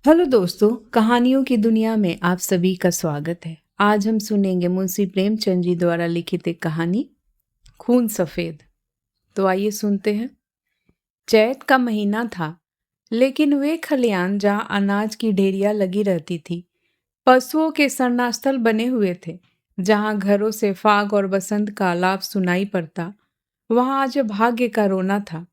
Hello दोस्तों, कहानियों की दुनिया में आप सभी का स्वागत है। आज हम सुनेंगे मुंशी प्रेमचंद जी द्वारा लिखित एक कहानी खून सफेद। तो आइए सुनते हैं। चैत का महीना था, लेकिन वे खलियान जहाँ अनाज की ढेरियां लगी रहती थी, पशुओं के शरणास्थल बने हुए थे, जहाँ घरों से फाग और बसंत का आलाप सुनाई पड़ता, वहाँ आज भाग्य का रोना था।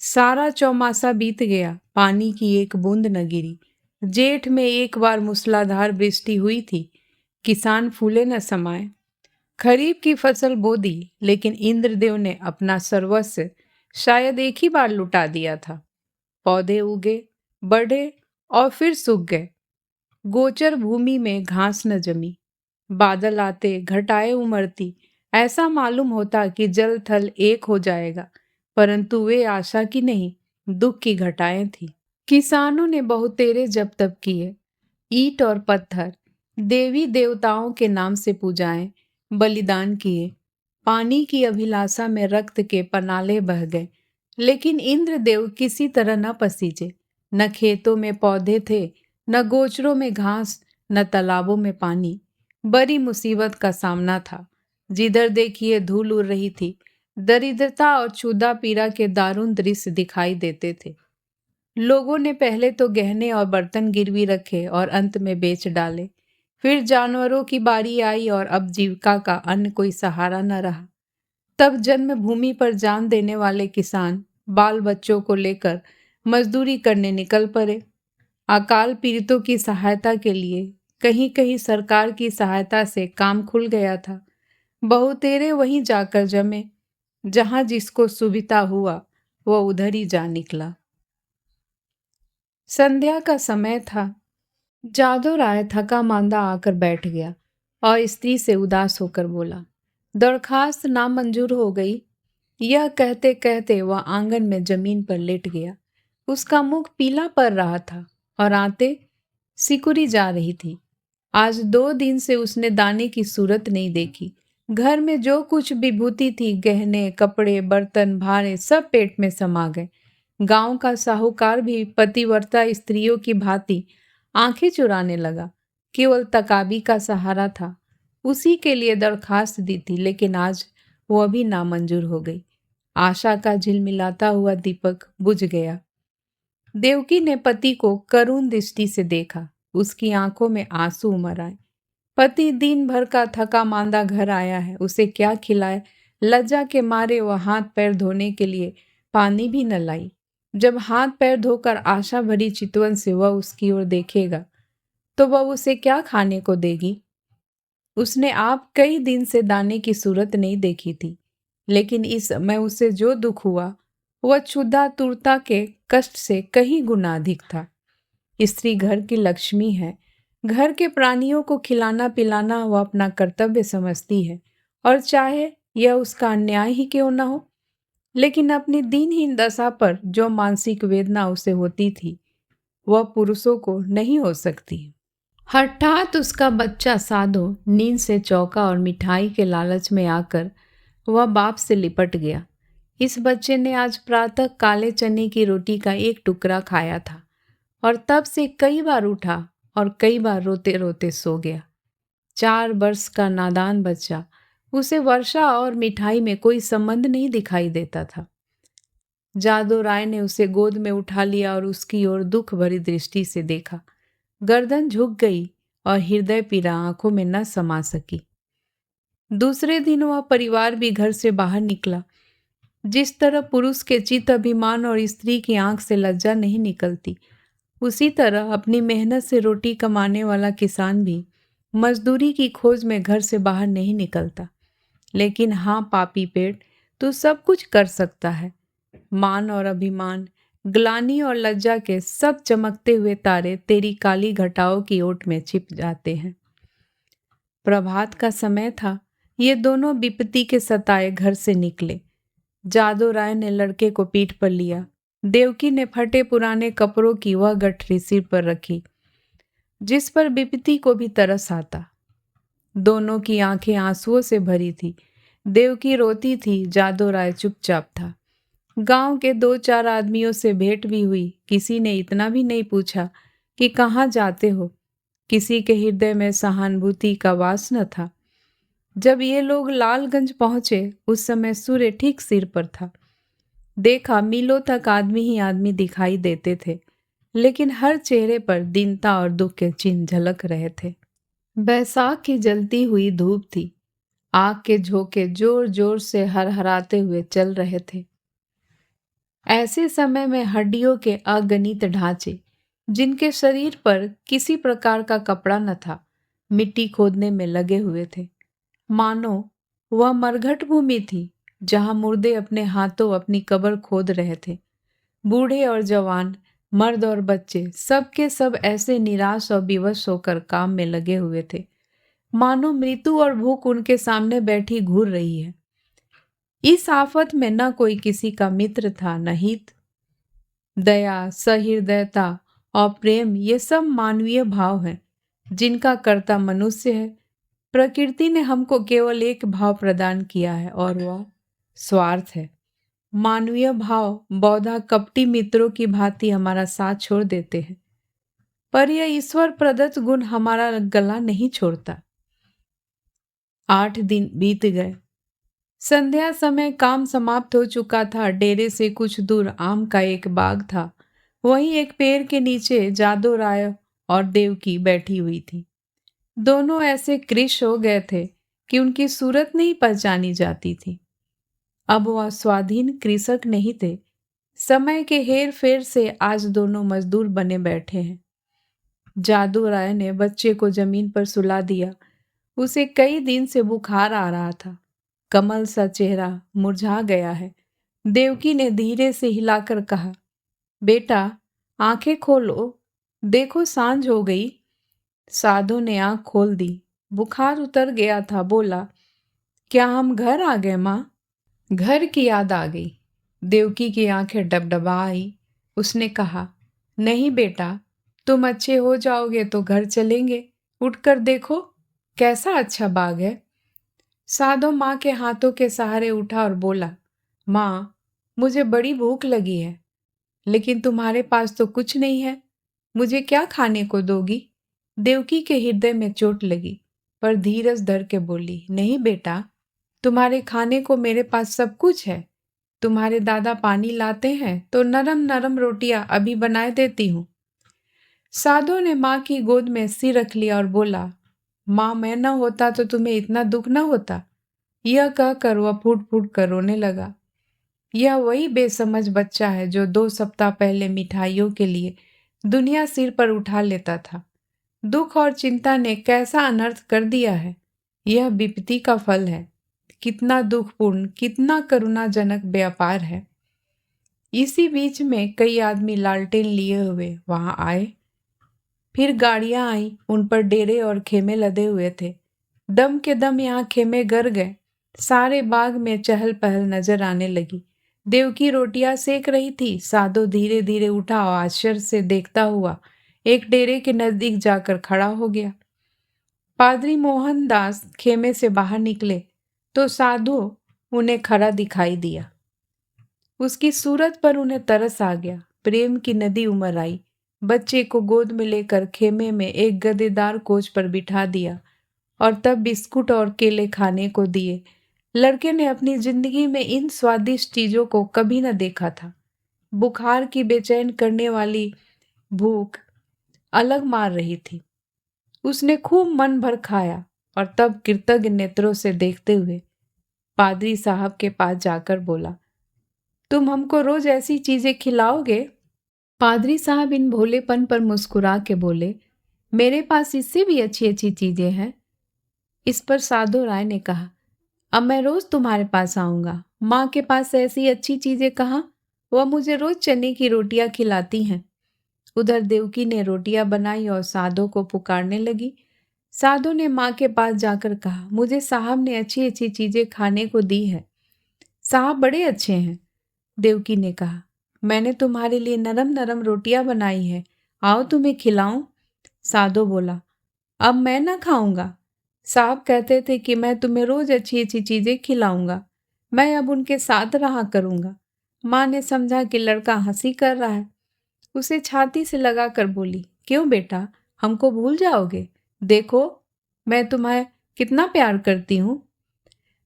सारा चौमासा बीत गया, पानी की एक बूंद न गिरी। जेठ में एक बार मूसलाधार वृष्टि हुई थी, किसान फूले न समाये। खरीफ की फसल बो दी, लेकिन इंद्रदेव ने अपना सर्वस्व शायद एक ही बार लुटा दिया था। पौधे उगे, बढ़े और फिर सूख गए। गोचर भूमि में घास न जमी। बादल आते, घटाएं उमड़ती, ऐसा मालूम होता कि जल थल एक हो जाएगा, परंतु वे आशा की नहीं, दुख की घटाएं थी। किसानों ने बहुतेरे जप तप किए, ईंट और पत्थर, देवी देवताओं के नाम से पूजाएं, बलिदान किए। पानी की अभिलाषा में रक्त के पनाले बह गए, लेकिन इंद्रदेव किसी तरह न पसीजे। न खेतों में पौधे थे, न गोचरों में घास, न तालाबों में पानी। बड़ी मुसीबत का सामना था। जिधर देखिए धूल उड़ रही थी। दरिद्रता और क्षुधा पीड़ा के दारुण दृश्य दिखाई देते थे। लोगों ने पहले तो गहने और बर्तन गिरवी रखे और अंत में बेच डाले। फिर जानवरों की बारी आई और अब जीविका का अन्य कोई सहारा न रहा। तब जन्मभूमि पर जान देने वाले किसान बाल बच्चों को लेकर मजदूरी करने निकल पड़े। अकाल पीड़ितों की सहायता के लिए कहीं कहीं सरकार की सहायता से काम खुल गया था। बहुतेरे वहीं जाकर जमे। जहां जिसको सुविधा हुआ वह उधर ही जा निकला। संध्या का समय था। जादू राय थका मांदा आकर बैठ गया और स्त्री से उदास होकर बोला, दरखास्त नामंजूर हो गई। यह कहते कहते वह आंगन में जमीन पर लेट गया। उसका मुख पीला पड़ रहा था और आंतें सिकुड़ी जा रही थी। आज 2 दिन से उसने दाने की सूरत नहीं देखी। घर में जो कुछ विभूति थी, गहने, कपड़े, बर्तन, भारे, सब पेट में समा गए। गांव का साहूकार भी पतिव्रता स्त्रियों की भांति आंखें चुराने लगा। केवल तकाबी का सहारा था। उसी के लिए दरखास्त दी थी, लेकिन आज वह भी नामंजूर हो गई। आशा का झिलमिलाता हुआ दीपक बुझ गया। देवकी ने पति को करुण दृष्टि से देखा। उसकी आंखों में आंसू उमड़ आए। पति दिन भर का थका मांदा घर आया है, उसे क्या खिलाए। लज्जा के मारे वह हाथ पैर धोने के लिए पानी भी न लाई। जब हाथ पैर धोकर आशा भरी चितवन से वह उसकी ओर देखेगा, तो वह उसे क्या खाने को देगी। उसने आप कई दिन से दाने की सूरत नहीं देखी थी, लेकिन इस समय उसे जो दुख हुआ वह क्षुधा तुरता के कष्ट से कहीं गुना अधिक था। स्त्री घर की लक्ष्मी है। घर के प्राणियों को खिलाना पिलाना वह अपना कर्तव्य समझती है, और चाहे यह उसका अन्याय ही क्यों न हो। लेकिन अपनी दीनहीन दशा पर जो मानसिक वेदना उसे होती थी, वह पुरुषों को नहीं हो सकती। हठात उसका बच्चा साधो नींद से चौंका और मिठाई के लालच में आकर वह बाप से लिपट गया। इस बच्चे ने आज प्रातः काले चने की रोटी का एक टुकड़ा खाया था और तब से कई बार उठा और कई बार रोते रोते सो गया। 4 वर्ष का नादान बच्चा, उसे वर्षा और मिठाई में कोई संबंध नहीं दिखाई देता था। जादू राय ने उसे गोद में उठा लिया और उसकी ओर दुख भरी दृष्टि से देखा। गर्दन झुक गई और हृदय पीड़ा आंखों में न समा सकी। दूसरे दिन वह परिवार भी घर से बाहर निकला। जिस तरह पुरुष के चित्त अभिमान और स्त्री की आंख से लज्जा नहीं निकलती, उसी तरह अपनी मेहनत से रोटी कमाने वाला किसान भी मजदूरी की खोज में घर से बाहर नहीं निकलता। लेकिन हाँ पापी पेट, तू सब कुछ कर सकता है। मान और अभिमान, ग्लानि और लज्जा के सब चमकते हुए तारे तेरी काली घटाओं की ओट में छिप जाते हैं। प्रभात का समय था। ये दोनों विपत्ति के सताए घर से निकले। जादू राय ने लड़के को पीठ पर लिया। देवकी ने फटे पुराने कपड़ों की वह गठरी सिर पर रखी जिस पर विपत्ति को भी तरस आता। दोनों की आंखें आंसुओं से भरी थी। देवकी रोती थी, जादू राय चुपचाप था। गांव के 2-4 आदमियों से भेंट भी हुई। किसी ने इतना भी नहीं पूछा कि कहाँ जाते हो। किसी के हृदय में सहानुभूति का वास न था। जब ये लोग लालगंज पहुंचे उस समय सूर्य ठीक सिर पर था। देखा मीलों तक आदमी ही आदमी दिखाई देते थे, लेकिन हर चेहरे पर दीनता और दुख के चिन्ह झलक रहे थे। बैसाख की जलती हुई धूप थी। आग के झोंके जोर जोर से हरहराते हुए चल रहे थे। ऐसे समय में हड्डियों के अगणित ढांचे, जिनके शरीर पर किसी प्रकार का कपड़ा न था, मिट्टी खोदने में लगे हुए थे। मानो वह मरघट भूमि थी जहां मुर्दे अपने हाथों अपनी कब्र खोद रहे थे। बूढ़े और जवान, मर्द और बच्चे, सब के सब ऐसे निराश और विवश होकर काम में लगे हुए थे, मानो मृत्यु और भूख उनके सामने बैठी घूर रही है। इस आफत में न कोई किसी का मित्र था, न हित। दया, सहृदयता और प्रेम ये सब मानवीय भाव हैं, जिनका कर्ता मनुष्य है। प्रकृति ने हमको केवल एक भाव प्रदान किया है और वह स्वार्थ है। मानवीय भाव बहुधा कपटी मित्रों की भांति हमारा साथ छोड़ देते हैं, पर यह ईश्वर प्रदत्त गुण हमारा गला नहीं छोड़ता। 8 दिन बीत गए। संध्या समय काम समाप्त हो चुका था। डेरे से कुछ दूर आम का एक बाग था। वहीं एक पेड़ के नीचे जादू राय और देवकी बैठी हुई थी। दोनों ऐसे कृश हो गए थे कि उनकी सूरत नहीं पहचानी जाती थी। अब वह स्वाधीन कृषक नहीं थे। समय के हेर फेर से आज दोनों मजदूर बने बैठे हैं। जादू राय ने बच्चे को जमीन पर सुला दिया। उसे कई दिन से बुखार आ रहा था। कमल सा चेहरा मुरझा गया है। देवकी ने धीरे से हिलाकर कहा, बेटा आंखें खोलो, देखो सांझ हो गई। साधु ने आंख खोल दी। बुखार उतर गया था। बोला, क्या हम घर आ गए माँ? घर की याद आ गई। देवकी की आंखें डबडबा आई। उसने कहा, नहीं बेटा, तुम अच्छे हो जाओगे तो घर चलेंगे। उठकर देखो कैसा अच्छा बाग है। साधु माँ के हाथों के सहारे उठा और बोला, माँ मुझे बड़ी भूख लगी है, लेकिन तुम्हारे पास तो कुछ नहीं है। मुझे क्या खाने को दोगी? देवकी के हृदय में चोट लगी, पर धीरज धर के बोली, नहीं बेटा, तुम्हारे खाने को मेरे पास सब कुछ है। तुम्हारे दादा पानी लाते हैं तो नरम नरम रोटियां अभी बनाए देती हूँ। साधु ने माँ की गोद में सिर रख लिया और बोला, माँ मैं न होता तो तुम्हें इतना दुख न होता। यह कहकर वह फूट फूट कर रोने लगा। यह वही बेसमझ बच्चा है जो 2 सप्ताह पहले मिठाइयों के लिए दुनिया सिर पर उठा लेता था। दुख और चिंता ने कैसा अनर्थ कर दिया है। यह विपत्ति का फल है। कितना दुखपूर्ण, कितना करुणाजनक व्यापार है। इसी बीच में कई आदमी लालटेन लिए हुए वहां आए। फिर गाड़ियां आई। उन पर डेरे और खेमे लदे हुए थे। दम के दम यहाँ खेमे गर गए। सारे बाग में चहल पहल नजर आने लगी। देवकी रोटियां सेक रही थी। साधु धीरे धीरे उठा और आश्चर्य से देखता हुआ एक डेरे के नजदीक जाकर खड़ा हो गया। पादरी मोहनदास खेमे से बाहर निकले तो साधु उन्हें खड़ा दिखाई दिया। उसकी सूरत पर उन्हें तरस आ गया। प्रेम की नदी उमड़ आई। बच्चे को गोद में लेकर खेमे में एक गद्देदार कोच पर बिठा दिया और तब बिस्कुट और केले खाने को दिए। लड़के ने अपनी जिंदगी में इन स्वादिष्ट चीजों को कभी न देखा था। बुखार की बेचैन करने वाली भूख अलग मार रही थी। उसने खूब मन भर खाया और तब कृतज्ञ नेत्रों से देखते हुए पादरी साहब के पास जाकर बोला, तुम हमको रोज ऐसी चीजें खिलाओगे? पादरी साहब इन भोलेपन पर मुस्कुरा के बोले, मेरे पास इससे भी अच्छी अच्छी चीजें हैं। इस पर साधु राय ने कहा, अब मैं रोज तुम्हारे पास आऊंगा। माँ के पास ऐसी अच्छी चीजें कहाँ? वह मुझे रोज चने की रोटियां खिलाती हैं। उधर देवकी ने रोटियां बनाई और साधु को पुकारने लगी। साधु ने माँ के पास जाकर कहा, मुझे साहब ने अच्छी अच्छी चीजें खाने को दी है। साहब बड़े अच्छे हैं। देवकी ने कहा, मैंने तुम्हारे लिए नरम नरम रोटियां बनाई है, आओ तुम्हें खिलाऊं। साधु बोला, अब मैं ना खाऊंगा। साहब कहते थे कि मैं तुम्हें रोज अच्छी अच्छी चीजें खिलाऊंगा। मैं अब उनके साथ रहा करूंगा। माँ ने समझा कि लड़का हंसी कर रहा है। उसे छाती से लगाकर बोली, क्यों बेटा, हमको भूल जाओगे? देखो, मैं तुम्हें कितना प्यार करती हूँ।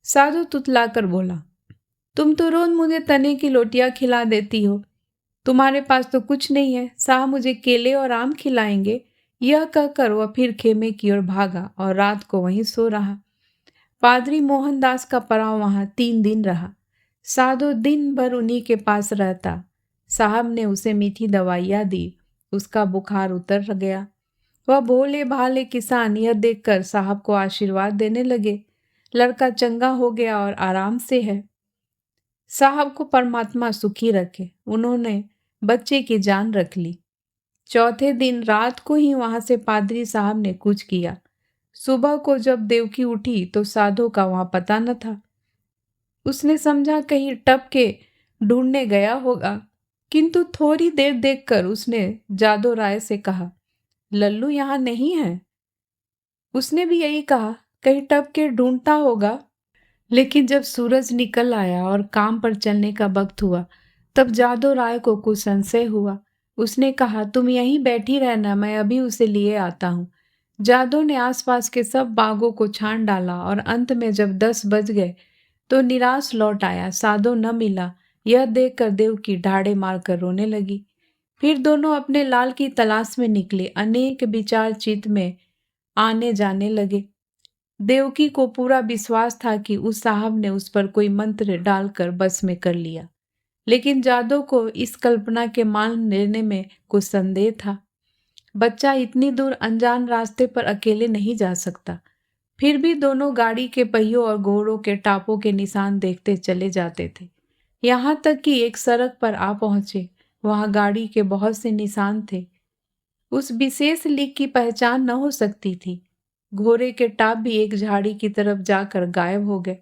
साधु तुतलाकर बोला, तुम तो रोज मुझे तने की रोटियां खिला देती हो। तुम्हारे पास तो कुछ नहीं है। साहब मुझे केले और आम खिलाएंगे। यह कहकर वह फिर खेमे की ओर भागा और रात को वहीं सो रहा। पादरी मोहनदास का पड़ाव वहां 3 दिन रहा। साधु दिन भर उन्हीं के पास रहता। साहब ने उसे मीठी दवाइयाँ दी। उसका बुखार उतर गया। वह भोले भाले किसान यह देखकर साहब को आशीर्वाद देने लगे। लड़का चंगा हो गया और आराम से है। साहब को परमात्मा सुखी रखे। उन्होंने बच्चे की जान रख ली। चौथे दिन रात को ही वहां से पादरी साहब ने कुछ किया। सुबह को जब देवकी उठी तो साधु का वहां पता न था। उसने समझा कहीं टप के ढूंढने गया होगा, किंतु थोड़ी देर देखकर उसने जादू राय से कहा, लल्लू यहाँ नहीं है। उसने भी यही कहा, कहीं टप के ढूंढता होगा। लेकिन जब सूरज निकल आया और काम पर चलने का वक्त हुआ, तब जादू राय को कुछ संशय हुआ। उसने कहा, तुम यहीं बैठी रहना, मैं अभी उसे लिए आता हूँ। जादू ने आसपास के सब बागों को छान डाला और अंत में जब 10 बज गए तो निराश लौट आया। साधु न मिला। यह देखकर देवकी ढाड़े मारकर रोने लगी। फिर दोनों अपने लाल की तलाश में निकले। अनेक विचार चित्त में आने जाने लगे। देवकी को पूरा विश्वास था कि उस साहब ने उस पर कोई मंत्र डालकर बस में कर लिया, लेकिन जादू को इस कल्पना के मान लेने में कुछ संदेह था। बच्चा इतनी दूर अनजान रास्ते पर अकेले नहीं जा सकता। फिर भी दोनों गाड़ी के पहियों और घोड़ों के टापों के निशान देखते चले जाते थे। यहाँ तक कि एक सड़क पर आ पहुंचे। वहां गाड़ी के बहुत से निशान थे। उस विशेष लीक की पहचान न हो सकती थी। घोड़े के टाप भी एक झाड़ी की तरफ जाकर गायब हो गए।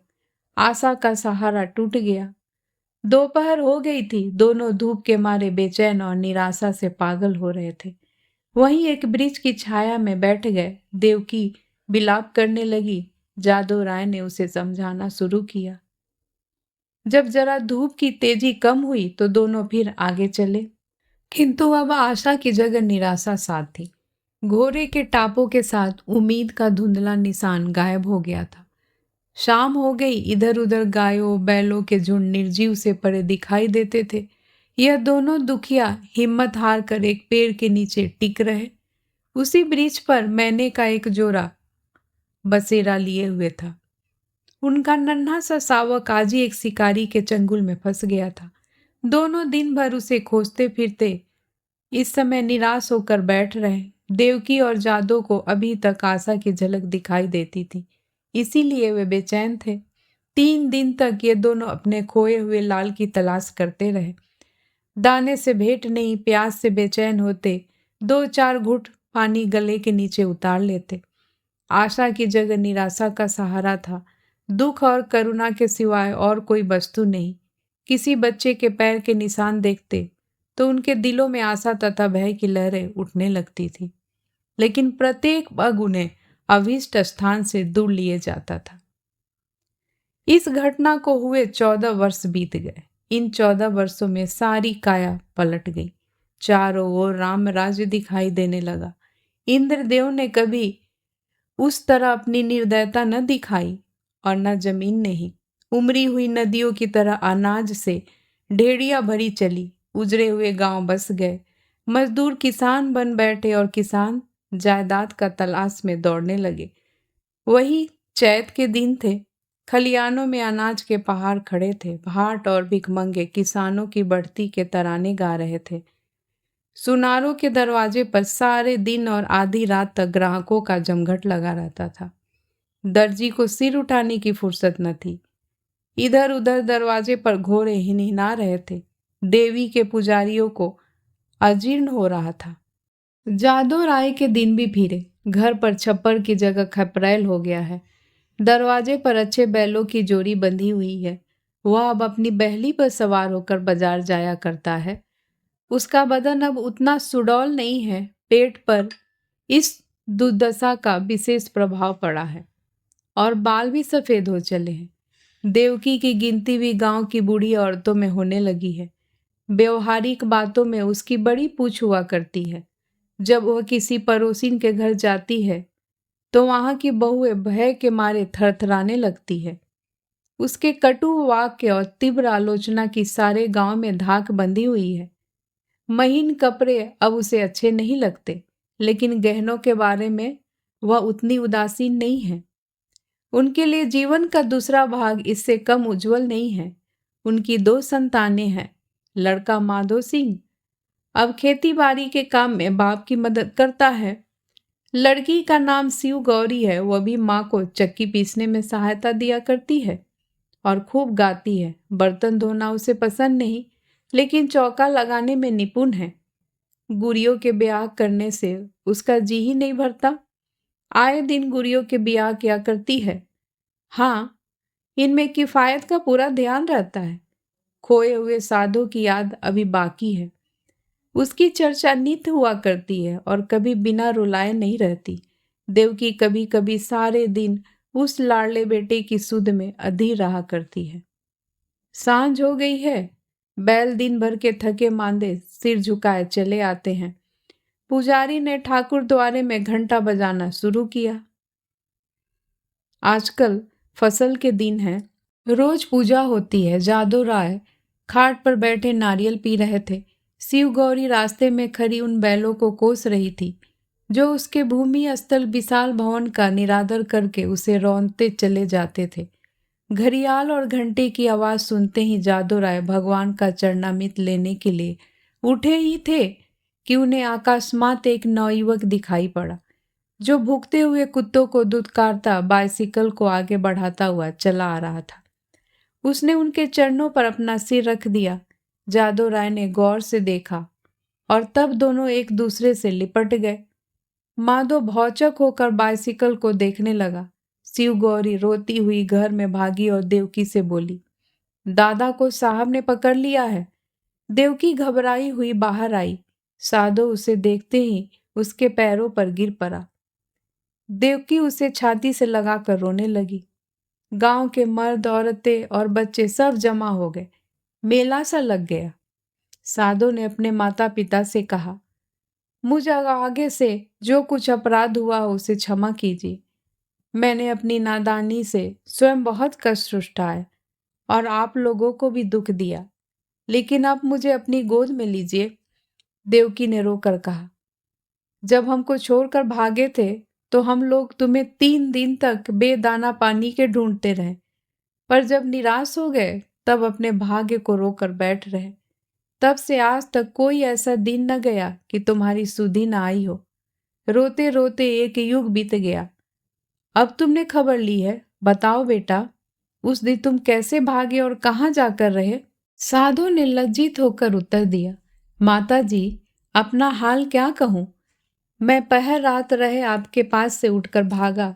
आशा का सहारा टूट गया। दोपहर हो गई थी। दोनों धूप के मारे बेचैन और निराशा से पागल हो रहे थे। वहीं एक वृक्ष की छाया में बैठ गए। देवकी विलाप करने लगी। जादू राय ने उसे समझाना शुरू किया। जब जरा धूप की तेजी कम हुई तो दोनों फिर आगे चले, किंतु अब आशा की जगह निराशा साथ थी। घोड़े के टापों के साथ उम्मीद का धुंधला निशान गायब हो गया था। शाम हो गई। इधर उधर गायों बैलों के झुंड निर्जीव से पड़े दिखाई देते थे। यह दोनों दुखिया हिम्मत हार कर एक पेड़ के नीचे टिक रहे। उसी वृक्ष पर मैने का एक जोड़ा बसेरा लिए हुए था। उनका नन्हा सा शावक आज ही एक शिकारी के चंगुल में फंस गया था। दोनों दिन भर उसे खोजते फिरते इस समय निराश होकर बैठ रहे। देवकी और जादू को अभी तक आशा की झलक दिखाई देती थी, इसीलिए वे बेचैन थे। 3 दिन तक ये दोनों अपने खोए हुए लाल की तलाश करते रहे। दाने से भेंट नहीं, प्यास से बेचैन होते। 2-4 घूंट पानी गले के नीचे उतार लेते। आशा की जगह निराशा का सहारा था। दुख और करुणा के सिवाय और कोई वस्तु नहीं। किसी बच्चे के पैर के निशान देखते तो उनके दिलों में आशा तथा भय की लहरें उठने लगती थी, लेकिन प्रत्येक पग उन्हें अभीष्ट स्थान से दूर लिए जाता था। इस घटना को हुए 14 वर्ष बीत गए। इन 14 वर्षों में सारी काया पलट गई। चारों ओर राम राज्य दिखाई देने लगा। इंद्रदेव ने कभी उस तरह अपनी निर्दयता न दिखाई और न जमीन ने ही। उमरी हुई नदियों की तरह अनाज से ढेड़ियां भरी चली। उजड़े हुए गांव बस गए। मजदूर किसान बन बैठे और किसान जायदाद का तलाश में दौड़ने लगे। वही चैत के दिन थे। खलियानों में अनाज के पहाड़ खड़े थे। भाट और भिखमंगे किसानों की बढ़ती के तराने गा रहे थे। सुनारों के दरवाजे पर सारे दिन और आधी रात तक ग्राहकों का जमघट लगा रहता था। दर्जी को सिर उठाने की फुर्सत न थी। इधर उधर दरवाजे पर घोड़े हिनहिना रहे थे। देवी के पुजारियों को अजीर्ण हो रहा था। जादू राय के दिन भी फिरे। घर पर छप्पर की जगह खपरैल हो गया है। दरवाजे पर अच्छे बैलों की जोड़ी बंधी हुई है। वह अब अपनी बहली पर सवार होकर बाजार जाया करता है। उसका बदन अब उतना सुडौल नहीं है। पेट पर इस दुर्दशा का विशेष प्रभाव पड़ा है और बाल भी सफेद हो चले हैं। देवकी की गिनती भी गांव की बूढ़ी औरतों में होने लगी है। व्यवहारिक बातों में उसकी बड़ी पूछ हुआ करती है। जब वह किसी पड़ोसिन के घर जाती है तो वहां की बहुएं भय के मारे थरथराने लगती है। उसके कटु वाक्य और तीव्र आलोचना की सारे गांव में धाक बंधी हुई है। महीन कपड़े अब उसे अच्छे नहीं लगते, लेकिन गहनों के बारे में वह उतनी उदासीन नहीं है। उनके लिए जीवन का दूसरा भाग इससे कम उज्जवल नहीं है। उनकी 2 संतानें हैं। लड़का माधो सिंह अब खेती बाड़ी के काम में बाप की मदद करता है। लड़की का नाम शिव गौरी है। वह भी माँ को चक्की पीसने में सहायता दिया करती है और खूब गाती है। बर्तन धोना उसे पसंद नहीं, लेकिन चौका लगाने में निपुण है। गुड़ियों के ब्याह करने से उसका जी ही नहीं भरता। आए दिन गुड़ियों के ब्याह किया करती है। हाँ, इनमें किफायत का पूरा ध्यान रहता है। खोए हुए साधु की याद अभी बाकी है। उसकी चर्चा नित्य हुआ करती है और कभी बिना रुलाए नहीं रहती। देवकी कभी कभी सारे दिन उस लाडले बेटे की सुध में अधीर रहा करती है। सांझ हो गई है। बैल दिन भर के थके मांदे सिर झुकाए चले आते हैं। पुजारी ने ठाकुर द्वारे में घंटा बजाना शुरू किया। आजकल फसल के दिन है, रोज पूजा होती है। जादू राय खाट पर बैठे नारियल पी रहे थे। शिव गौरी रास्ते में खड़ी उन बैलों को कोस रही थी जो उसके भूमि स्थल विशाल भवन का निरादर करके उसे रौंदते चले जाते थे। घड़ियाल और घंटे की आवाज सुनते ही जादू राय भगवान का चरणामृत लेने के लिए उठे ही थे कि उन्हें अकस्मात एक नवयुवक दिखाई पड़ा जो भूखते हुए कुत्तों को दुत्कारता बाइसिकल को आगे बढ़ाता हुआ चला आ रहा था। उसने उनके चरणों पर अपना सिर रख दिया। जादू राय ने गौर से देखा और तब दोनों एक दूसरे से लिपट गए। माधो भौचक होकर बाइसिकल को देखने लगा। शिव गौरी रोती हुई घर में भागी और देवकी से बोली, दादा को साहब ने पकड़ लिया है। देवकी घबराई हुई बाहर आई। साधो उसे देखते ही उसके पैरों पर गिर पड़ा। देवकी उसे छाती से लगाकर रोने लगी। गांव के मर्द, औरतें और बच्चे सब जमा हो गए। मेला सा लग गया। साधो ने अपने माता पिता से कहा, मुझ आगे से जो कुछ अपराध हुआ हो उसे क्षमा कीजिए। मैंने अपनी नादानी से स्वयं बहुत कष्ट उठाए और आप लोगों को भी दुख दिया, लेकिन आप मुझे अपनी गोद में लीजिए। देवकी ने रोकर कहा, जब हमको छोड़कर भागे थे तो हम लोग तुम्हें 3 दिन तक बेदाना पानी के ढूंढते रहे, पर जब निराश हो गए तब अपने भाग्य को रोकर बैठ रहे। तब से आज तक कोई ऐसा दिन न गया कि तुम्हारी सुधि न आई हो। रोते रोते एक युग बीत गया। अब तुमने खबर ली है, बताओ बेटा, उस दिन तुम कैसे भागे और कहाँ जाकर रहे? साधु ने लज्जित होकर उत्तर दिया, माता जी, अपना हाल क्या कहूँ। मैं पहर रात रहे आपके पास से उठकर भागा।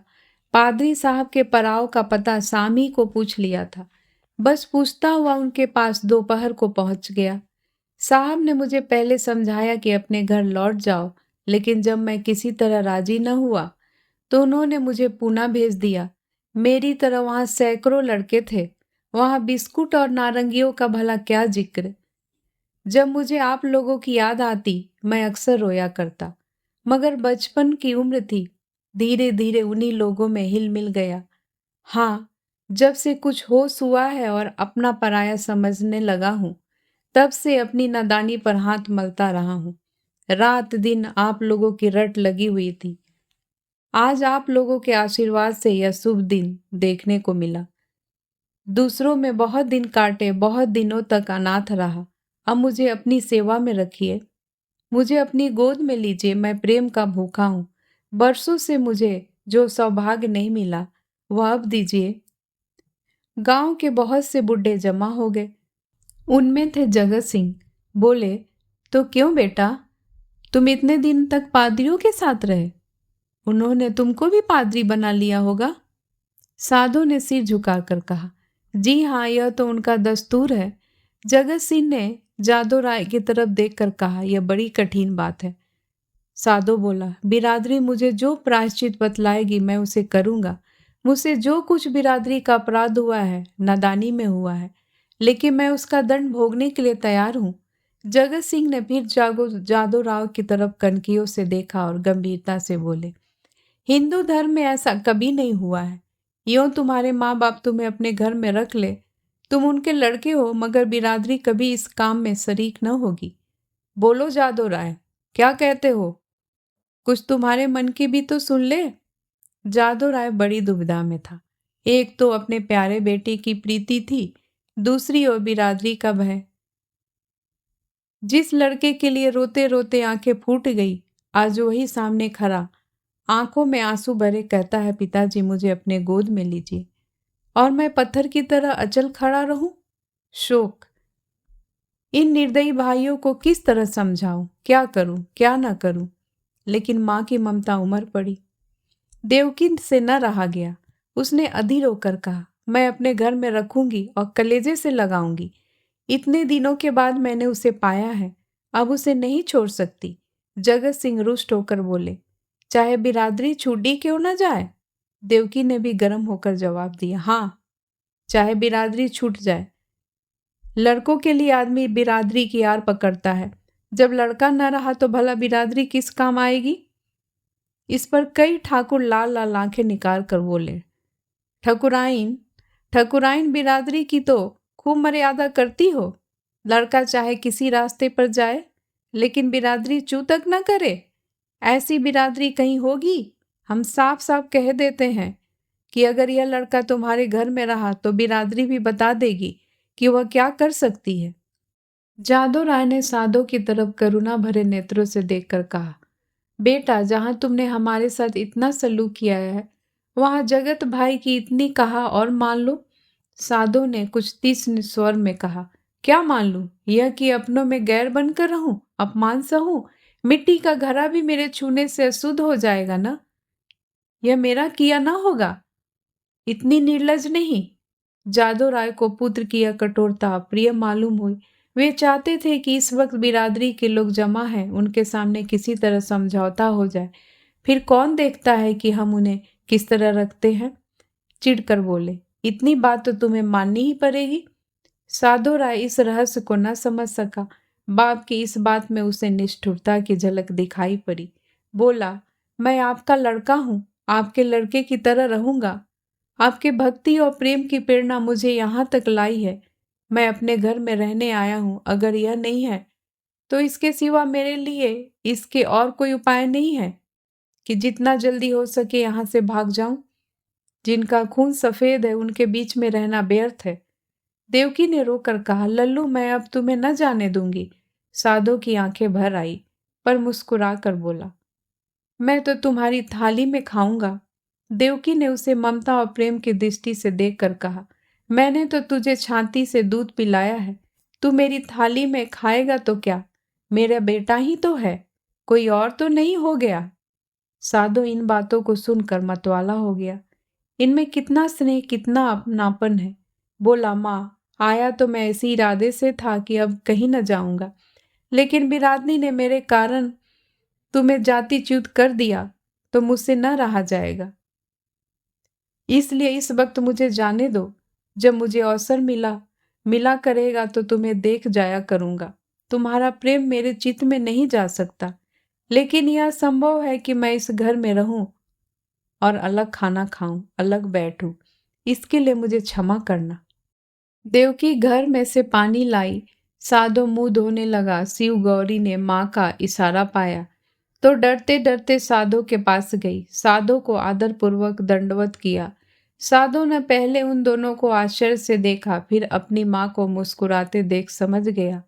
पादरी साहब के पड़ाव का पता सामी को पूछ लिया था। बस पूछता हुआ उनके पास दोपहर को पहुंच गया। साहब ने मुझे पहले समझाया कि अपने घर लौट जाओ, लेकिन जब मैं किसी तरह राजी न हुआ तो उन्होंने मुझे पूना भेज दिया। मेरी तरह वहां सैकड़ों लड़के थे। वहां बिस्कुट और नारंगियों का भला क्या जिक्र। जब मुझे आप लोगों की याद आती मैं अक्सर रोया करता, मगर बचपन की उम्र थी। धीरे धीरे उन्हीं लोगों में हिल मिल गया। हाँ, जब से कुछ होश हुआ है और अपना पराया समझने लगा हूँ, तब से अपनी नादानी पर हाथ मलता रहा हूँ। रात दिन आप लोगों की रट लगी हुई थी। आज आप लोगों के आशीर्वाद से यह शुभ दिन देखने को मिला। दूसरों में बहुत दिन काटे, बहुत दिनों तक अनाथ रहा। अब मुझे अपनी सेवा में रखिए। मुझे अपनी गोद में लीजिए। मैं प्रेम का भूखा हूँ। बरसों से मुझे जो सौभाग्य नहीं मिला वह अब दीजिए। गांव के बहुत से बुढ़े जमा हो गए। उनमें थे जगत सिंह। बोले, तो क्यों बेटा, तुम इतने दिन तक पादरियों के साथ रहे? उन्होंने तुमको भी पादरी बना लिया होगा? साधु ने सिर झुकाकर कहा, जी हाँ, यह तो उनका दस्तूर है। जगत सिंह ने जादू राय की तरफ देखकर कहा, यह बड़ी कठिन बात है। साधु बोला, बिरादरी मुझे जो प्रायश्चित बतलाएगी मैं उसे करूंगा। मुझसे जो कुछ बिरादरी का अपराध हुआ है नादानी में हुआ है, लेकिन मैं उसका दंड भोगने के लिए तैयार हूँ। जगत सिंह ने फिर जादू राव की तरफ कनखियों से देखा और गंभीरता से बोले, हिंदू धर्म में ऐसा कभी नहीं हुआ है। यूं तुम्हारे माँ बाप तुम्हें अपने घर में रख ले, तुम उनके लड़के हो, मगर बिरादरी कभी इस काम में शरीक न होगी। बोलो जादू राय, क्या कहते हो? कुछ तुम्हारे मन की भी तो सुन ले। जादू राय बड़ी दुविधा में था। एक तो अपने प्यारे बेटे की प्रीति थी, दूसरी ओर बिरादरी का भय। जिस लड़के के लिए रोते रोते आंखें फूट गई, आज वही सामने खड़ा, आंखों में आंसू भरे कहता है, पिताजी मुझे अपने गोद में लीजिए, और मैं पत्थर की तरह अचल खड़ा रहूं। शोक। इन निर्दयी भाइयों को किस तरह समझाऊं, क्या करूं क्या ना करूं। लेकिन मां की ममता उमड़ पड़ी। देवकी से न रहा गया। उसने अधीर होकर कहा, मैं अपने घर में रखूंगी और कलेजे से लगाऊंगी। इतने दिनों के बाद मैंने उसे पाया है, अब उसे नहीं छोड़ सकती। जगत सिंह रुष्ट होकर बोले, चाहे बिरादरी छूटी क्यों न जाए। देवकी ने भी गर्म होकर जवाब दिया, हाँ, चाहे बिरादरी छूट जाए। लड़कों के लिए आदमी बिरादरी की आड़ पकड़ता है, जब लड़का न रहा तो भला बिरादरी किस काम आएगी। इस पर कई ठाकुर लाल लाल आंखें निकाल कर बोले, ठकुराइन, ठकुराइन बिरादरी की तो खूब मर्यादा करती हो। लड़का चाहे किसी रास्ते पर जाए, लेकिन बिरादरी चू तक न करे। ऐसी बिरादरी कहीं होगी? हम साफ साफ कह देते हैं कि अगर यह लड़का तुम्हारे घर में रहा तो बिरादरी भी बता देगी कि वह क्या कर सकती है। जादू राय ने साधो की तरफ करुणा भरे नेत्रों से देखकर कहा, बेटा, जहां तुमने हमारे साथ इतना सलूक किया है, वहां जगत भाई की इतनी कहा और मान लो। साधो ने कुछ तीक्ष्ण स्वर में कहा, क्या मान लूं? यह कि अपनों में गैर बनकर रहूं, अपमान सहूं, मिट्टी का घड़ा भी मेरे छूने से अशुद्ध हो जाएगा ना? यह मेरा किया ना होगा? इतनी निर्लज नहीं। जादू राय को पुत्र की यह कठोरता प्रिय मालूम हुई। वे चाहते थे कि इस वक्त बिरादरी के लोग जमा हैं, उनके सामने किसी तरह समझौता हो जाए। फिर कौन देखता है कि हम उन्हें किस तरह रखते हैं। चिढ़कर बोले, इतनी बात तो तुम्हें माननी ही पड़ेगी। साधु राय इस रहस्य को न समझ सका। बाप की इस बात में उसे निष्ठुरता की झलक दिखाई पड़ी। बोला, मैं आपका लड़का हूं, आपके लड़के की तरह रहूंगा। आपके भक्ति और प्रेम की प्रेरणा मुझे यहाँ तक लाई है। मैं अपने घर में रहने आया हूँ। अगर यह नहीं है तो इसके सिवा मेरे लिए इसके और कोई उपाय नहीं है कि जितना जल्दी हो सके यहाँ से भाग जाऊं। जिनका खून सफेद है उनके बीच में रहना व्यर्थ है। देवकी ने रोकर कहा, लल्लू, मैं अब तुम्हें न जाने दूंगी। साधो की आंखें भर आई, पर मुस्कुरा कर बोला, मैं तो तुम्हारी थाली में खाऊंगा। देवकी ने उसे ममता और प्रेम की दृष्टि से देखकर कहा, मैंने तो तुझे छाती से दूध पिलाया है, तू मेरी थाली में खाएगा तो क्या? मेरा बेटा ही तो है, कोई और तो नहीं हो गया। साधो इन बातों को सुनकर मतवाला हो गया। इनमें कितना स्नेह, कितना अपनापन है। बोला, माँ, आया तो मैं इसी इरादे से था कि अब कहीं न जाऊंगा, लेकिन बिरादनी ने मेरे कारण तुम्हें जातिच्युत कर दिया तो मुझसे न रहा जाएगा। इसलिए इस वक्त मुझे जाने दो। जब मुझे अवसर मिला करेगा तो तुम्हें देख जाया करूंगा। तुम्हारा प्रेम मेरे चित्त में नहीं जा सकता, लेकिन यह संभव है कि मैं इस घर में रहूं और अलग खाना खाऊं, अलग बैठूं। इसके लिए मुझे क्षमा करना। देवकी घर में से पानी लाई। साधो मुंह धोने लगा। शिव गौरी ने माँ का इशारा पाया तो डरते डरते साधो के पास गई। साधो को आदरपूर्वक दंडवत किया। साधो ने पहले उन दोनों को आश्चर्य से देखा, फिर अपनी माँ को मुस्कुराते देख समझ गया।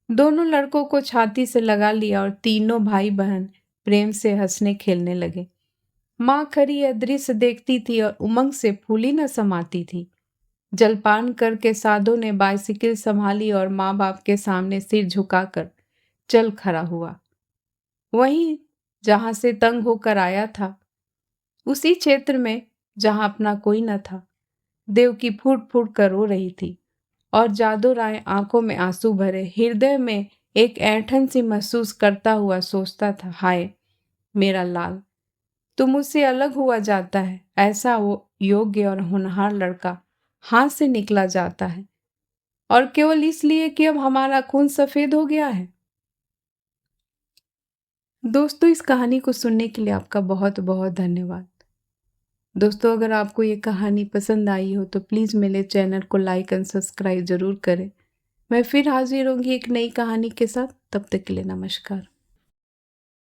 दोनों लड़कों को छाती से लगा लिया और तीनों भाई बहन प्रेम से हंसने खेलने लगे। माँ खरी यह दृश्य देखती थी और उमंग से फूली न समाती थी। जलपान करके साधो ने बाइसिकल संभाली और माँ बाप के सामने सिर झुकाकर चल खड़ा हुआ। वहीं जहां से तंग होकर आया था, उसी क्षेत्र में जहां अपना कोई न था। देवकी फूट फूट कर रो रही थी और जादू राय आंखों में आंसू भरे, हृदय में एक ऐंठन सी महसूस करता हुआ सोचता था, हाय मेरा लाल, तू मुझसे अलग हुआ जाता है। ऐसा वो योग्य और होनहार लड़का हाथ से निकला जाता है और केवल इसलिए कि अब हमारा खून सफ़ेद हो गया है? दोस्तों, इस कहानी को सुनने के लिए आपका बहुत-बहुत धन्यवाद। दोस्तों, अगर आपको ये कहानी पसंद आई हो तो प्लीज़ मेरे चैनल को लाइक एंड सब्सक्राइब ज़रूर करें। मैं फिर हाज़िर होंगी एक नई कहानी के साथ, तब तक के लिए नमस्कार।